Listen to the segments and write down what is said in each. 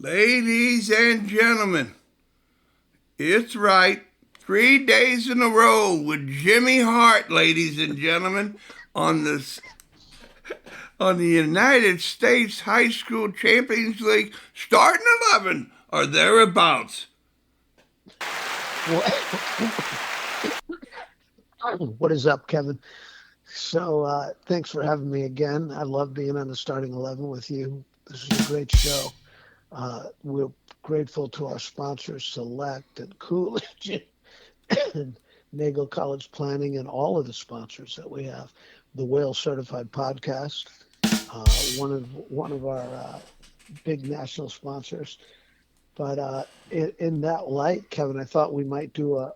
Ladies and gentlemen, it's right. 3 days in a row with Jimmy Hart, ladies and gentlemen, on the on the United States High School Champions League, starting 11 or thereabouts. What is up, Kevin? Thanks for having me again. I love being on the starting 11 with you. This is a great show. We're grateful to our sponsors, Select and Coolidge and Nagel College Planning, and all of the sponsors that we have. The Whale Certified Podcast, one of our big national sponsors. But in that light, Kevin, I thought we might do a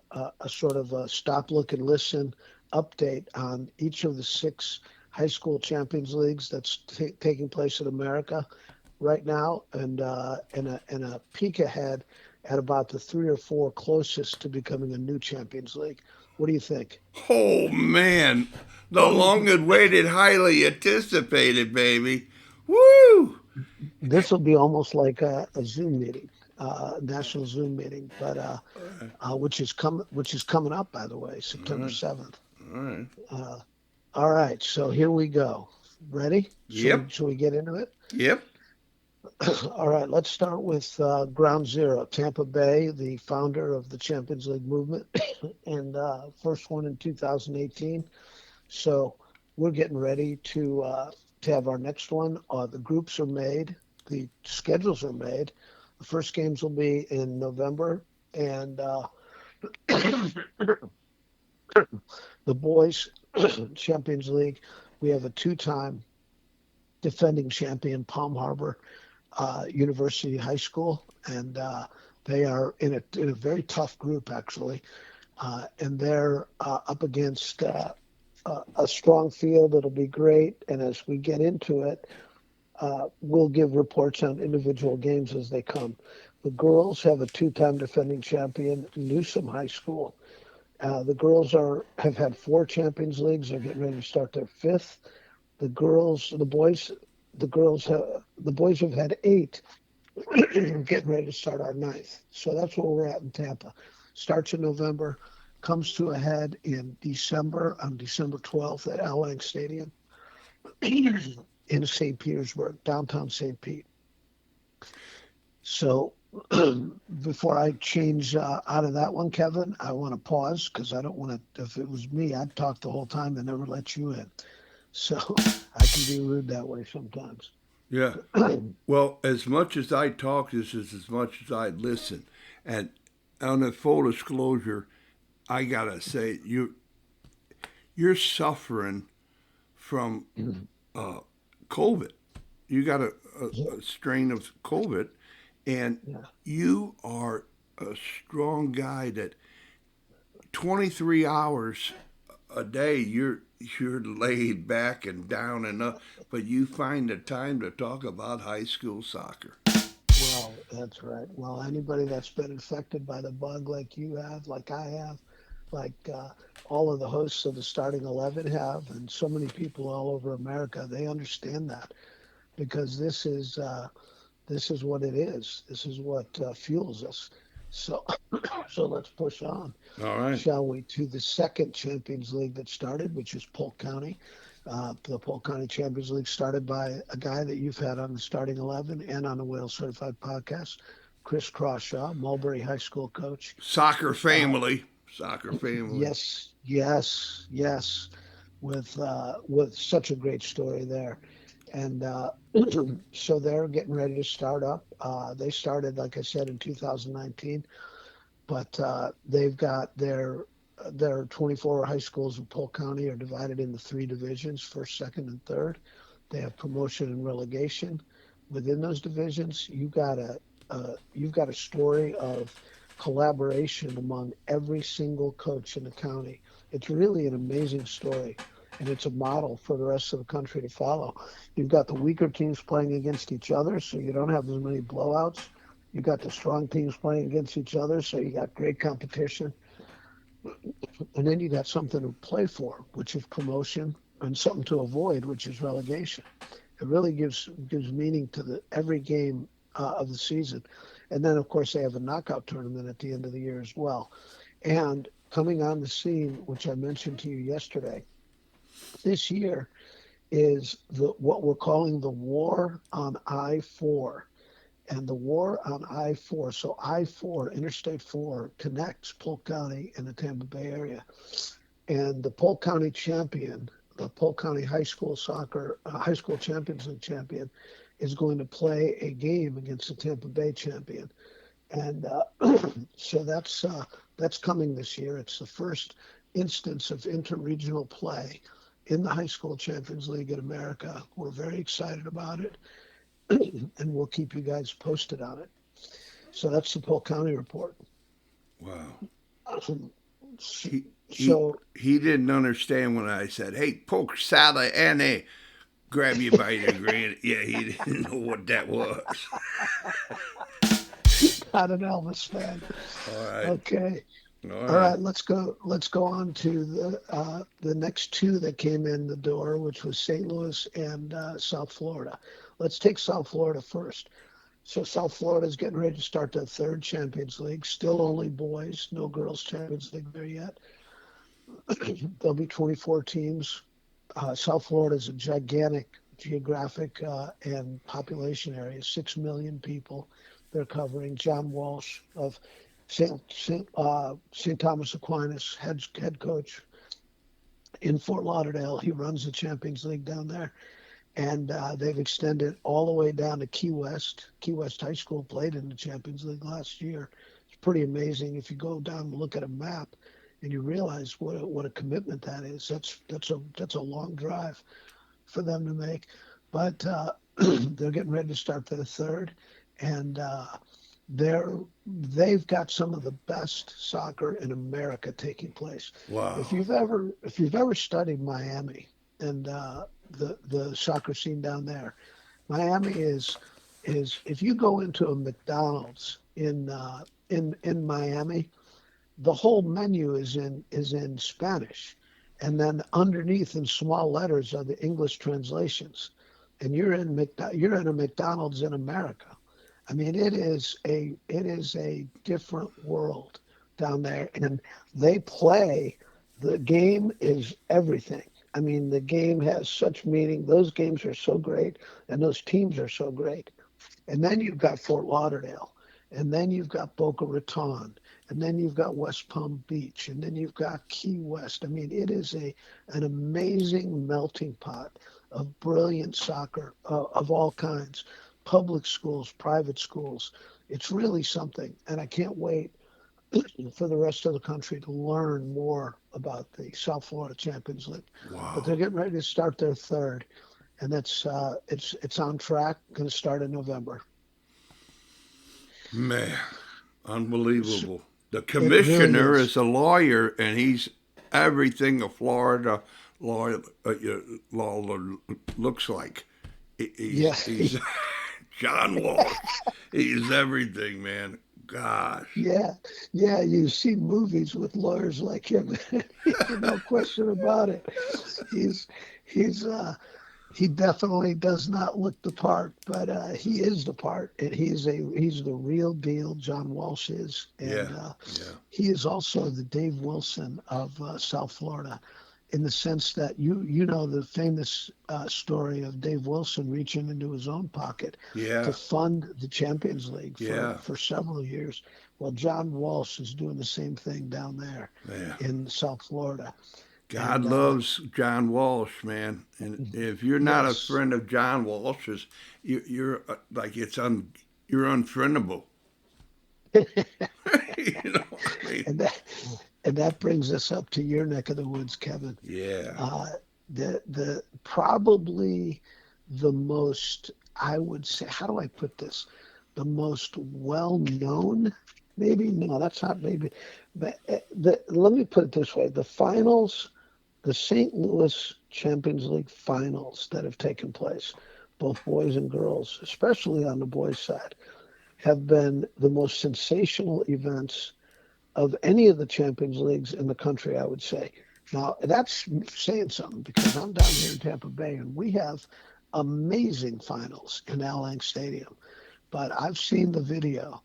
sort of a stop, look, and listen update on each of the six high school champions leagues that's taking place in America right now, and a peek ahead at about the three or four closest to becoming a new champions league. What do you think? Oh man, the long awaited, highly anticipated, baby. Woo! This will be almost like a Zoom meeting, national Zoom meeting, but which is coming up, by the way, All September right, 7th. all right. Uh, all right, so here we go. Ready? Yep, Shall we get into it? yep. All right, let's start with ground zero. Tampa Bay, the founder of the Champions League movement, and first one in 2018. So we're getting ready to have our next one. The groups are made, the schedules are made. The first games will be in November, and the boys Champions League. We have a two-time defending champion, Palm Harbor University High School, and they are in a very tough group actually, and they're up against a strong field. It'll be great, and as we get into it, we'll give reports on individual games as they come. The girls have a two-time defending champion, Newsom High School. The girls have had four Champions Leagues. They're getting ready to start their fifth. The boys have had eight. Getting ready to start our ninth. So that's where we're at in Tampa. Starts in November, comes to a head in December, on December 12th at Al Lang Stadium in St. Petersburg, downtown St. Pete. So before I change out of that one, Kevin, I want to pause because I don't want to. If it was me, I'd talk the whole time and never let you in. So I can be rude that way sometimes. Yeah. Well, as much as I talk, this is as much as I listen. And on a full disclosure, I gotta say you're suffering from uh, COVID. You got a strain of COVID, and Yeah. you are a strong guy that 23 hours a day you're laid back and down and up, but you find the time to talk about high school soccer. Well, that's right. Well, anybody that's been infected by the bug like you have, like I have, like all of the hosts of the starting 11 have, and so many people all over America, they understand that because this is what it is. This is what fuels us. So, so let's push on, All right. shall we, to the second Champions League that started, which is Polk County. The Polk County Champions League started by a guy that you've had on the starting 11 and on the Whale Certified Podcast, Chris Crawshaw, Mulberry High School coach. Soccer Uh, family. Soccer family. yes, yes, yes, with such a great story there. And so they're getting ready to start up. They started, like I said, in 2019, but they've got their 24 high schools in Polk County are divided into three divisions: first, second, and third. They have promotion and relegation. Within those divisions, you've got a story of collaboration among every single coach in the county. It's really an amazing story, and it's a model for the rest of the country to follow. You've got the weaker teams playing against each other, so you don't have as many blowouts. You got the strong teams playing against each other, so you got great competition. And then you got something to play for, which is promotion, and something to avoid, which is relegation. It really gives meaning to the every game of the season. And then, of course, they have a knockout tournament at the end of the year as well. And coming on the scene, which I mentioned to you yesterday, this year is what we're calling the War on I-4. And the War on I-4, so I-4, Interstate 4, connects Polk County and the Tampa Bay area. And the Polk County champion, the Polk County High School Soccer, High School Champions League champion, is going to play a game against the Tampa Bay champion. And so that's coming this year. It's the first instance of interregional play in the High School Champions League in America. We're very excited about it, and we'll keep you guys posted on it. So that's the Polk County report. Wow. He didn't understand when I said, "Hey, Polk Sally Annie, grab you by the green." Yeah, he didn't know what that was. Not an Elvis fan. All right. Okay. All right. Let's go on to the next two that came in the door, which was St. Louis and South Florida. Let's take South Florida first. So South Florida is getting ready to start their third Champions League. Still only boys, no girls Champions League there yet. There'll be 24 teams. South Florida is a gigantic geographic and population area, 6 million people. They're covering. John Walsh of St. Thomas Aquinas, head coach in Fort Lauderdale. He runs the Champions League down there. And they've extended all the way down to Key West. Key West High School played in the Champions League last year. It's pretty amazing if you go down and look at a map and you realize what a commitment that is. That's a long drive for them to make. But they're getting ready to start their third, and they've got some of the best soccer in America taking place. Wow! If you've ever studied Miami and the soccer scene down there, Miami is if you go into a McDonald's in Miami, the whole menu is in Spanish, and then underneath in small letters are the English translations, and you're in a McDonald's in America. I mean, it is a different world down there, and they play. The game is everything. I mean, the game has such meaning. Those games are so great, and those teams are so great. And then you've got Fort Lauderdale, and then you've got Boca Raton, and then you've got West Palm Beach, and then you've got Key West. I mean, it is an amazing melting pot of brilliant soccer of all kinds, public schools, private schools. It's really something, and I can't wait for the rest of the country to learn more about the South Florida Champions League. Wow. But they're getting ready to start their third, and it's on track. Going to start in November. Man, unbelievable. The commissioner really is a lawyer, and he's everything a Florida law looks like. He's John Walsh. He's everything, man. Gosh. Yeah. You see movies with lawyers like him. No question about it. He definitely does not look the part, but he is the part, and he's the real deal. John Walsh is, and he is also the Dave Wilson of South Florida, in the sense that you know the famous story of Dave Wilson reaching into his own pocket to fund the Champions League for several years. Well, John Walsh is doing the same thing down there in South Florida. God loves John Walsh, man. And if you're not a friend of John Walsh's, you're like you're unfriendable. You know what I mean? And that brings us up to your neck of the woods, Kevin. Yeah. The probably the most, I would say, how do I put this? The most well-known, maybe? No, that's not maybe. But let me put it this way. The finals, the St. Louis Champions League finals that have taken place, both boys and girls, especially on the boys' side, have been the most sensational events of any of the Champions Leagues in the country, I would say. Now, that's saying something, because I'm down here in Tampa Bay, and we have amazing finals in Al Lang Stadium. but I've seen the video.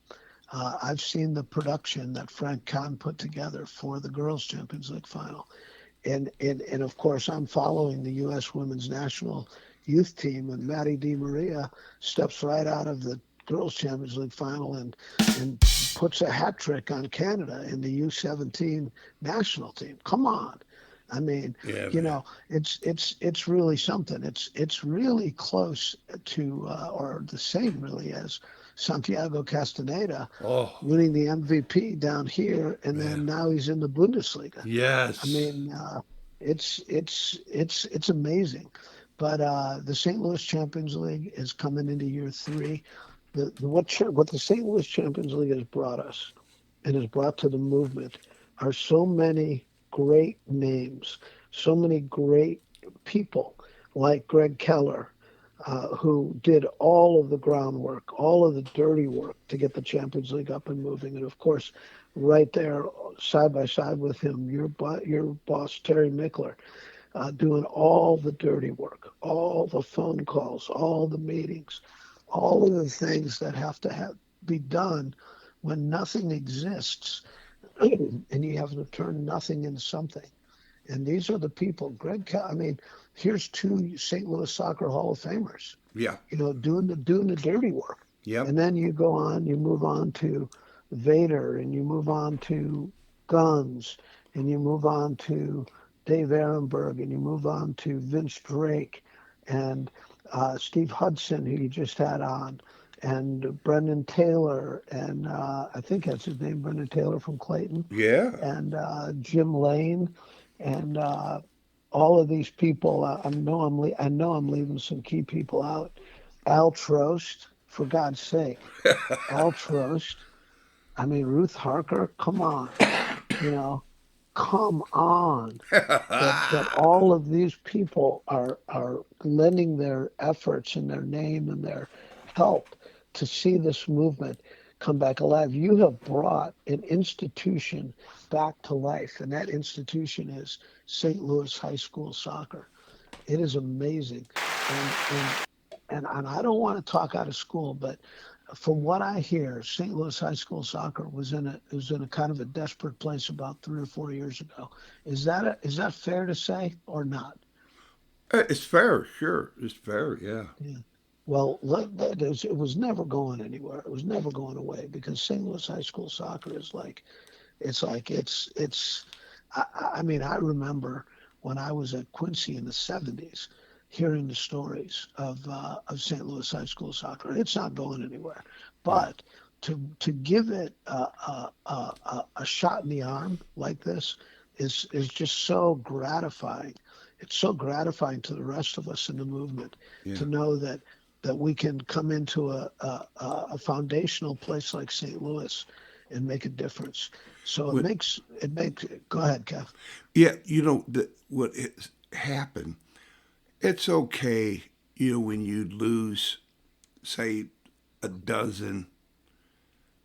I've seen the production that Frank Kahn put together for the Girls Champions League final. And of course, I'm following the U.S. Women's National Youth Team, and Maddie DiMaria steps right out of the Girls Champions League final and puts a hat trick on Canada in the U17 national team. Come on. I mean, Yeah, you man. know, it's really something. It's really close to or the same really as Santiago Castaneda Oh, winning the MVP down here, and man. then now he's in the Bundesliga. I Yes. mean, it's amazing. But the St. Louis Champions League is coming into year three. What the St. Louis Champions League has brought us and has brought to the movement are so many great names, so many great people like Greg Keller, who did all of the groundwork, all of the dirty work to get the Champions League up and moving. And of course, right there, side by side with him, your boss, Terry Mickler, doing all the dirty work, all the phone calls, all the meetings, all of the things that be done when nothing exists and you have to turn nothing into something. And these are the people. I mean, here's two St. Louis Soccer Hall of Famers, Yeah. doing the dirty work. Yep. And then you move on to Vader, and you move on to Guns, and you move on to Dave Ehrenberg, and you move on to Vince Drake, and Steve Hudson, who you just had on, and Brendan Taylor, and I think that's his name, Brendan Taylor from Clayton, Yeah. and Jim Lane, and all of these people. I know I'm leaving some key people out. Al Trost, for God's sake, Al Trost. I mean, Ruth Harker. Come on, you know, come on. That all of these people are lending their efforts and their name and their help to see this movement come back alive. You have brought an institution back to life, and that institution is St. Louis High School soccer. It is amazing, and and I don't want to talk out of school, but from what I hear, St. Louis High School soccer was in a kind of a desperate place about 3 or 4 years ago. Is that fair to say or not? It's fair, sure. It's fair, yeah. Yeah. Well, it was never going anywhere. It was never going away because St. Louis High School soccer is it's. I mean, I remember when I was at Quincy in the '70s, hearing the stories of St. Louis High School soccer. It's not going anywhere, Yeah. but to give it a shot in the arm like this is just so gratifying. It's so gratifying to the rest of us in the movement Yeah. to know that we can come into a foundational place like St. Louis and make a difference. So What it makes. Go ahead, Kev. yeah, what has happened, it's okay, when you lose, say, a dozen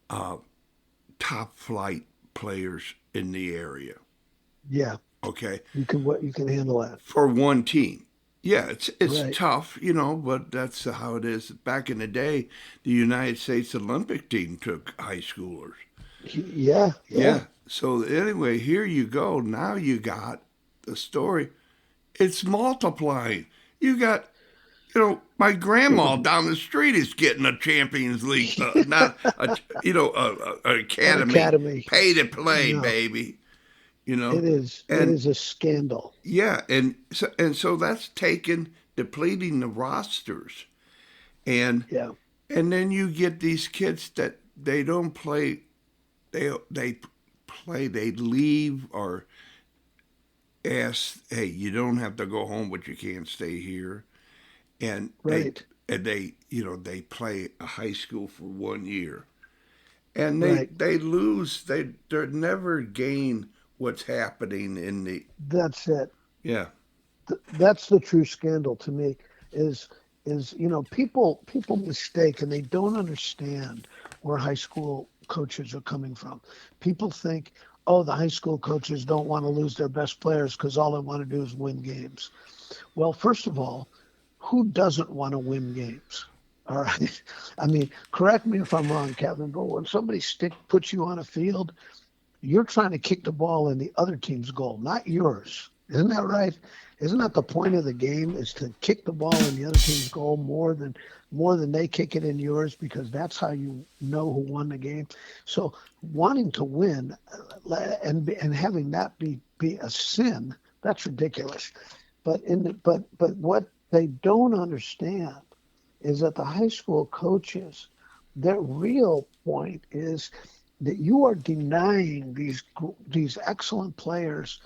top flight players in the area. Yeah, Okay. you can handle that. For one team. Yeah, it's Right. tough, but that's how it is. Back in the day, the United States Olympic team took high schoolers. Yeah, yeah. Yeah. So anyway, here you go. Now you got the story. It's multiplying. You got, my grandma down the street is getting a Champions League, not a, an An academy, academy. pay to play, No, baby. You know, it is. It and is a scandal. yeah, and so that's taken depleting the rosters, and Yeah. and then you get these kids that they don't play, they play, they leave or ask, hey, you don't have to go home, but you can't stay here, and they Right. and they play a high school for 1 year, and they Right. they lose, they never gain what's happening in the That's it. yeah. That's the true scandal to me. Is people mistake and they don't understand where high school coaches are coming from. People think, oh, the high school coaches don't want to lose their best players because all they want to do is win games. Well, first of all, who doesn't want to win games? All right. I mean, correct me if I'm wrong, Kevin, but when somebody puts you on a field, you're trying to kick the ball in the other team's goal, not yours. Isn't that right? Isn't that the point of the game is to kick the ball in the other team's goal more than they kick it in yours because that's how you know who won the game. So wanting to win and having that be a sin, that's ridiculous. But what they don't understand is that the high school coaches, their real point is that you are denying these excellent players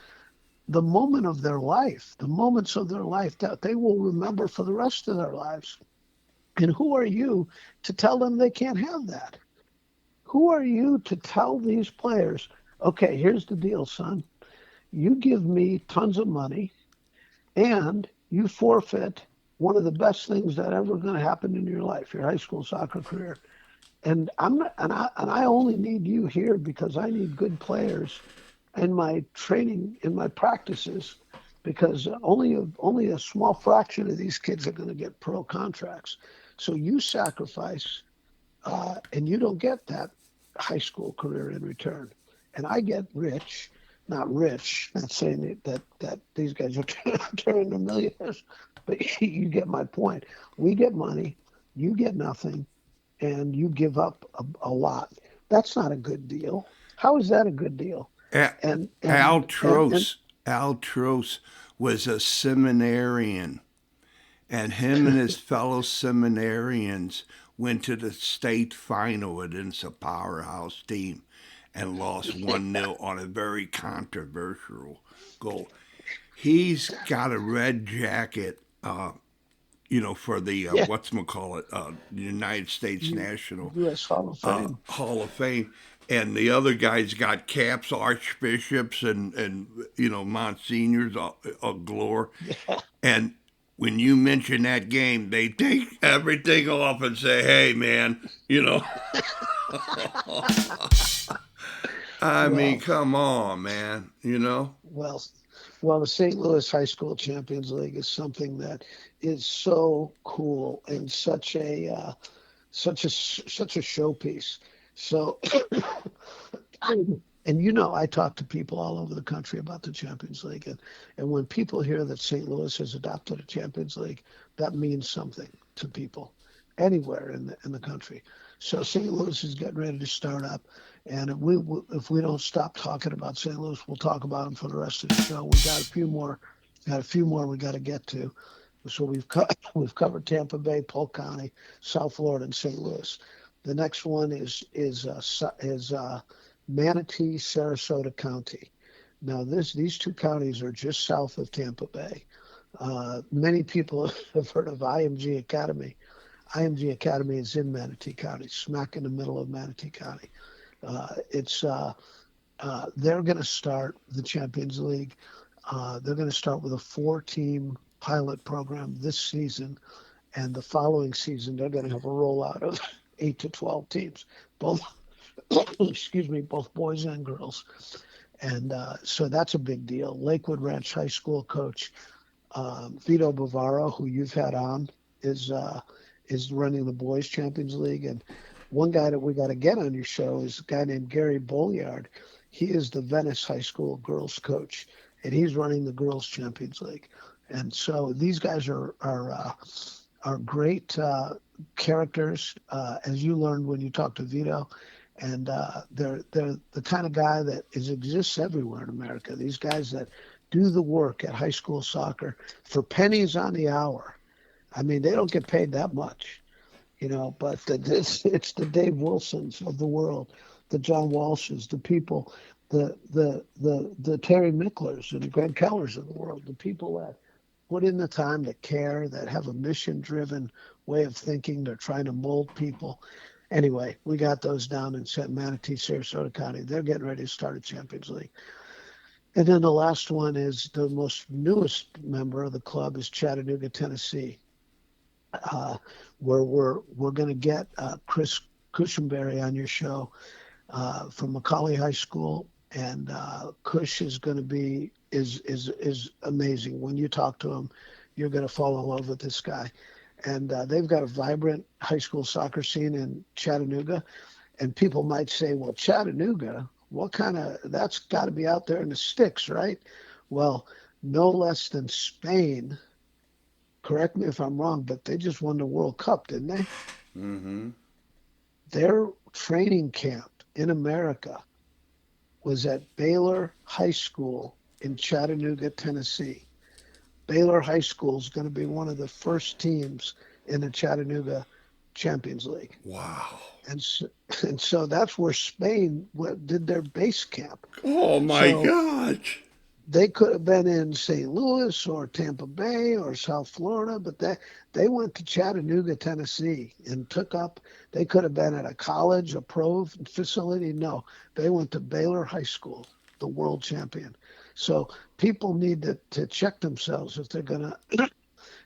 the moment of their life, the moments of their life that they will remember for the rest of their lives. And who are you to tell them they can't have that? Who are you to tell these players, okay, here's the deal, son. You give me tons of money and you forfeit one of the best things that ever going to happen in your life, your high school soccer career. And I'm not, and I only need you here because I need good players in my training, in my practices, because only a small fraction of these kids are going to get pro contracts. So you sacrifice, and you don't get that high school career in return. And I get rich, not rich, not saying that these guys are turning to millionaires, but you get my point. We get money, you get nothing, and you give up a lot. That's not a good deal. How is that a good deal? A- And Al and and Trost, Al Trost was a seminarian, and him and his fellow seminarians went to the state final against a powerhouse team and lost 1-0 on a very controversial goal. He's got a red jacket, for the yeah, whatchamacallit, the United States National U.S. Hall of Fame. Hall of Fame, and the other guys got caps, archbishops, and monsignors galore. Yeah. And when you mention that game, they take everything off and say, "Hey, man, you know." I mean, Well, come on, man. You know. well, well, the St. Louis High School Champions League is something that is so cool and such a showpiece. So, and I talk to people all over the country about the Champions League, and when people hear that St. Louis has adopted a Champions League, that means something to people anywhere in the country. So St. Louis is getting ready to start up, and if we don't stop talking about St. Louis, we'll talk about them for the rest of the show. We got a few more we got to get to. So we've covered Tampa Bay, Polk County, South Florida, and St. Louis. The next one is Manatee, Sarasota County. Now these two counties are just south of Tampa Bay. Many people have heard of IMG Academy. IMG Academy is in Manatee County, smack in the middle of Manatee County. It's They're going to start the Champions League. They're going to start with a 4-team pilot program this season, and the following season they're going to have a rollout of 8 to 12 teams, both excuse me, both boys and girls, and so that's a big deal. Lakewood Ranch High School coach Vito Bavaro, who you've had on, is running the Boys Champions League, and one guy that we got to get on your show is a guy named Gary Bolliard. He is the Venice High School girls coach, and he's running the Girls Champions League. And so these guys are great characters, as you learned when you talked to Vito, and they're the kind of guy that exists everywhere in America. These guys that do the work at high school soccer for pennies on the hour. I mean, they don't get paid that much, but it's the Dave Wilsons of the world, the John Walshes, the people, the Terry Micklers and the Greg Kellers of the world, the people that put in the time, that care, that have a mission-driven way of thinking. They're trying to mold people. Anyway, we got those down in Manatee, Sarasota County. They're getting ready to start a Champions League. And then the last one is the most newest member of the club is Chattanooga, Tennessee, where we're going to get Chris Cushenberry on your show from Macaulay High School, and Cush is going to be is amazing. When you talk to him, you're going to fall in love with this guy. and they've got a vibrant high school soccer scene in Chattanooga. And people might say, well, Chattanooga, what kind of, that's got to be out there in the sticks, right? Well, no less than Spain, correct me if I'm wrong, but they just won the World Cup, didn't they? Mm-hmm. Their training camp in America was at Baylor High School in Chattanooga, Tennessee. Baylor High School is going to be one of the first teams in the Chattanooga Champions League. Wow. And so, and so that's where Spain did their base camp. Oh my So gosh. they could have been in St. Louis or Tampa Bay or South Florida, but they went to Chattanooga, Tennessee, and took up. They could have been at a college, a pro facility. No, they went to Baylor High School, the world champion. So people need to check themselves if they're gonna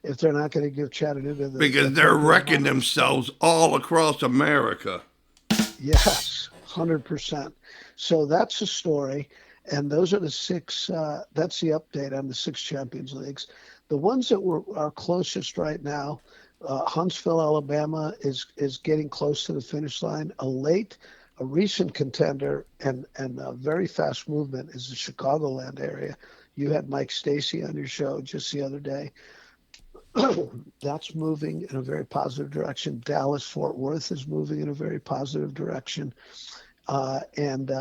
if they're not going to give Chattanooga the Because they're appropriate wrecking amount of respect. themselves all across America. Yes, 100%. So that's the story. And those are the six, that's the update on the six Champions Leagues. The ones that are closest right now, Huntsville, Alabama is getting close to the finish line. A recent contender and a very fast movement is the Chicagoland area. You had Mike Stacy on your show just the other day. That's moving in a very positive direction. Dallas Fort Worth is moving in a very positive direction. And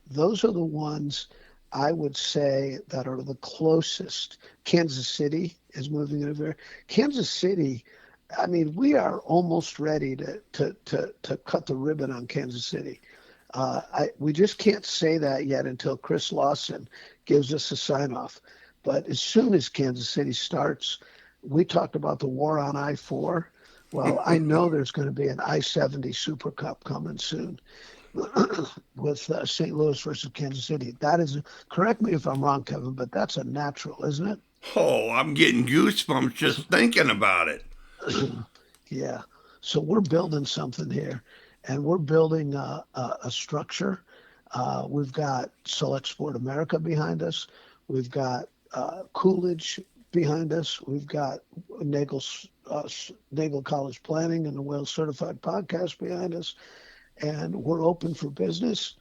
those are the ones I would say that are the closest. Kansas City is moving in a very Kansas City. I mean, we are almost ready to cut the ribbon on Kansas City. We just can't say that yet until Chris Lawson gives us a sign off. But as soon as Kansas City starts, we talked about the war on I-4. Well, I know there's going to be an I-70 Super Cup coming soon with St. Louis versus Kansas City. That is, correct me if I'm wrong, Kevin, but that's a natural, isn't it? Oh, I'm getting goosebumps just thinking about it. Yeah. So we're building something here, and we're building a structure. We've got Select Sport America behind us. We've got Coolidge behind us. We've got Nagel College Planning and the Whale Certified Podcast behind us. And we're open for business.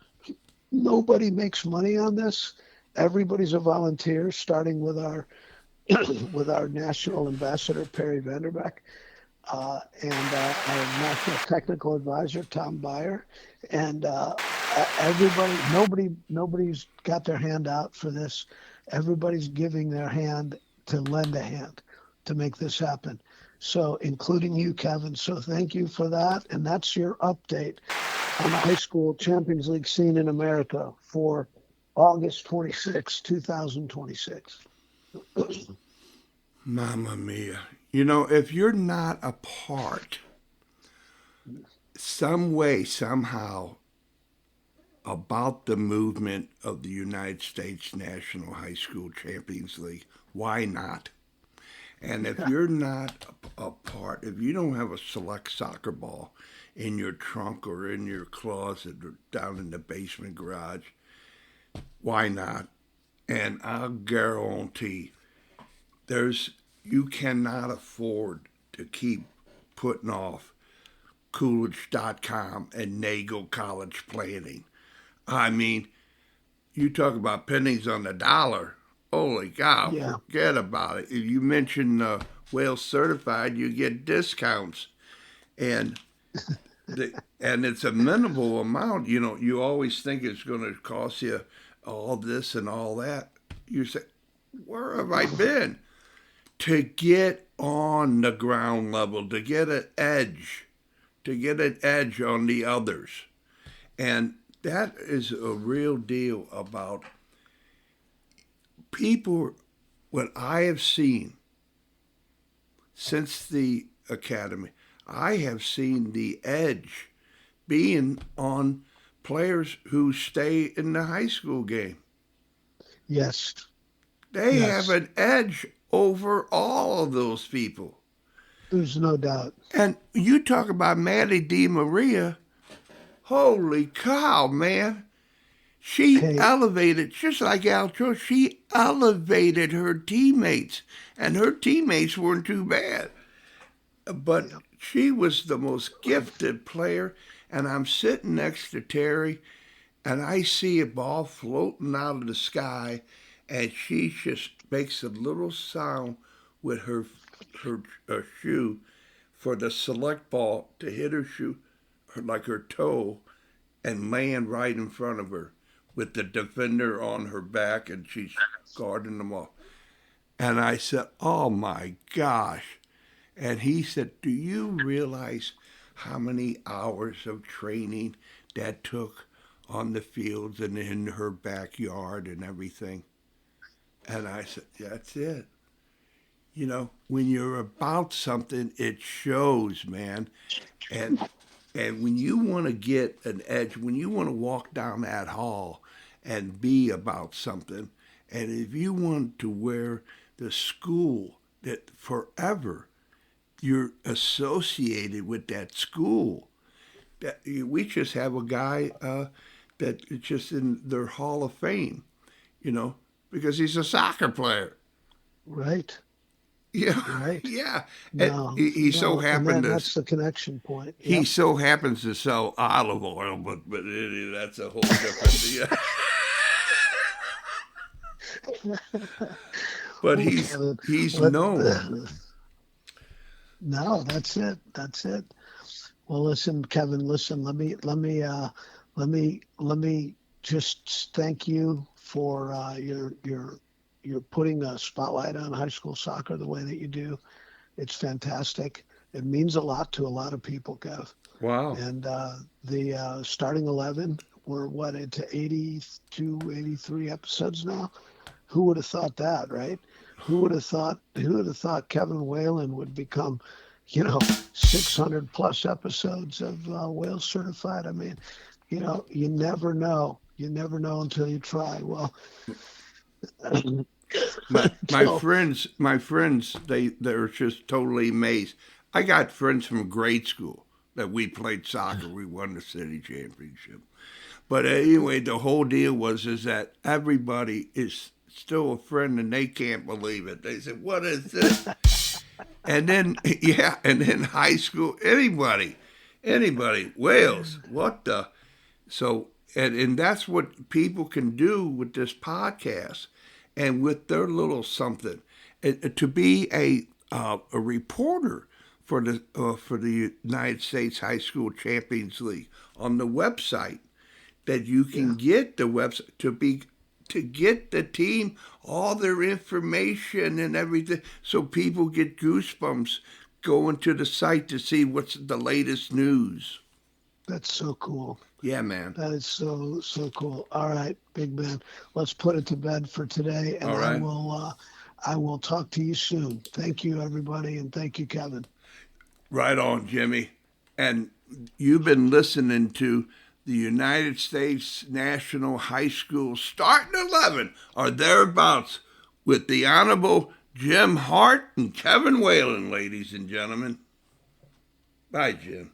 Nobody makes money on this. Everybody's a volunteer, starting with our with our national ambassador Perry Vanderbeck and our national technical advisor Tom Byer, and nobody's got their hand out for this. Everybody's giving their hand to lend a hand to make this happen. So, including you, Kevin. So, thank you for that. And that's your update on the high school Champions League scene in America for August 26, 2026. Mamma mia. You know, if you're not a part, some way, somehow, about the movement of the United States National High School Champions League, why not? And if you're not a part, if you don't have a select soccer ball in your trunk or in your closet or down in the basement garage, why not? And I'll guarantee you cannot afford to keep putting off Coolidge.com and Nagel College Planning. I mean, you talk about pennies on the dollar. Holy cow, Yeah. forget about it. If you mention Whale Certified, you get discounts. And and it's a minimal amount. You know, you always think it's going to cost you all this and all that. You say, where have I been? To get on the ground level, to get an edge on the others. And that is a real deal about people. What I have seen since the academy, I have seen the edge being on players who stay in the high school game. Yes. They have an edge over all of those people. There's no doubt. And you talk about Maddie DiMaria. Holy cow, man. She elevated, just like Al George, she elevated her teammates. And her teammates weren't too bad. but Yep. she was the most gifted player. And I'm sitting next to Terry, and I see a ball floating out of the sky, and she just makes a little sound with her shoe for the select ball to hit her shoe, like her toe, and land right in front of her with the defender on her back, and she's guarding them off. And I said, "Oh my gosh." And he said, "Do you realize how many hours of training that took on the fields and in her backyard and everything?" And I said, "That's it. When you're about something, it shows, man. And when you want to get an edge, when you want to walk down that hall and be about something, and if you want to wear the school that forever you're associated with that school, that we just have a guy that is just in their Hall of Fame, you know, because he's a soccer player. Right. Yeah, Right. yeah. And No, he so no, and happened to that's the connection point. he Yep. so happens to sell olive oil, but that's a whole different. Yeah. But Well, he's Kevin, he's let, known. no, that's it. That's it. Well, listen, Kevin, listen, let me just thank you for your putting a spotlight on high school soccer the way that you do. It's fantastic. It means a lot to a lot of people, Kev. Wow. And the starting 11, we're what, into 82, 83 episodes now? Who would have thought that, right? Who would have thought Kevin Whalen would become, 600 plus episodes of Whale Certified? I mean, you never know. You never know until you try. Well, My so friends, they're just totally amazed. I got friends from grade school that we played soccer. We won the city championship. But anyway, the whole deal was is that everybody is still a friend, and they can't believe it. They said, "What is this?" And then yeah, and then high school, anybody, Wales, what the? So and that's what people can do with this podcast and with their little something. To be a reporter for the United States High School Champions League on the website, that you can yeah, get the website to get the team all their information and everything, so people get goosebumps going to the site to see what's the latest news. that's so cool. Yeah, man. That is so cool. All right, big man. Let's put it to bed for today, and All I right. will talk to you soon. Thank you, everybody, and thank you, Kevin. Right on, Jimmy. And you've been listening to the United States National High School Starting 11 or Thereabouts with the Honorable Jim Harte and Kevin Whalen, ladies and gentlemen. Bye, Jim.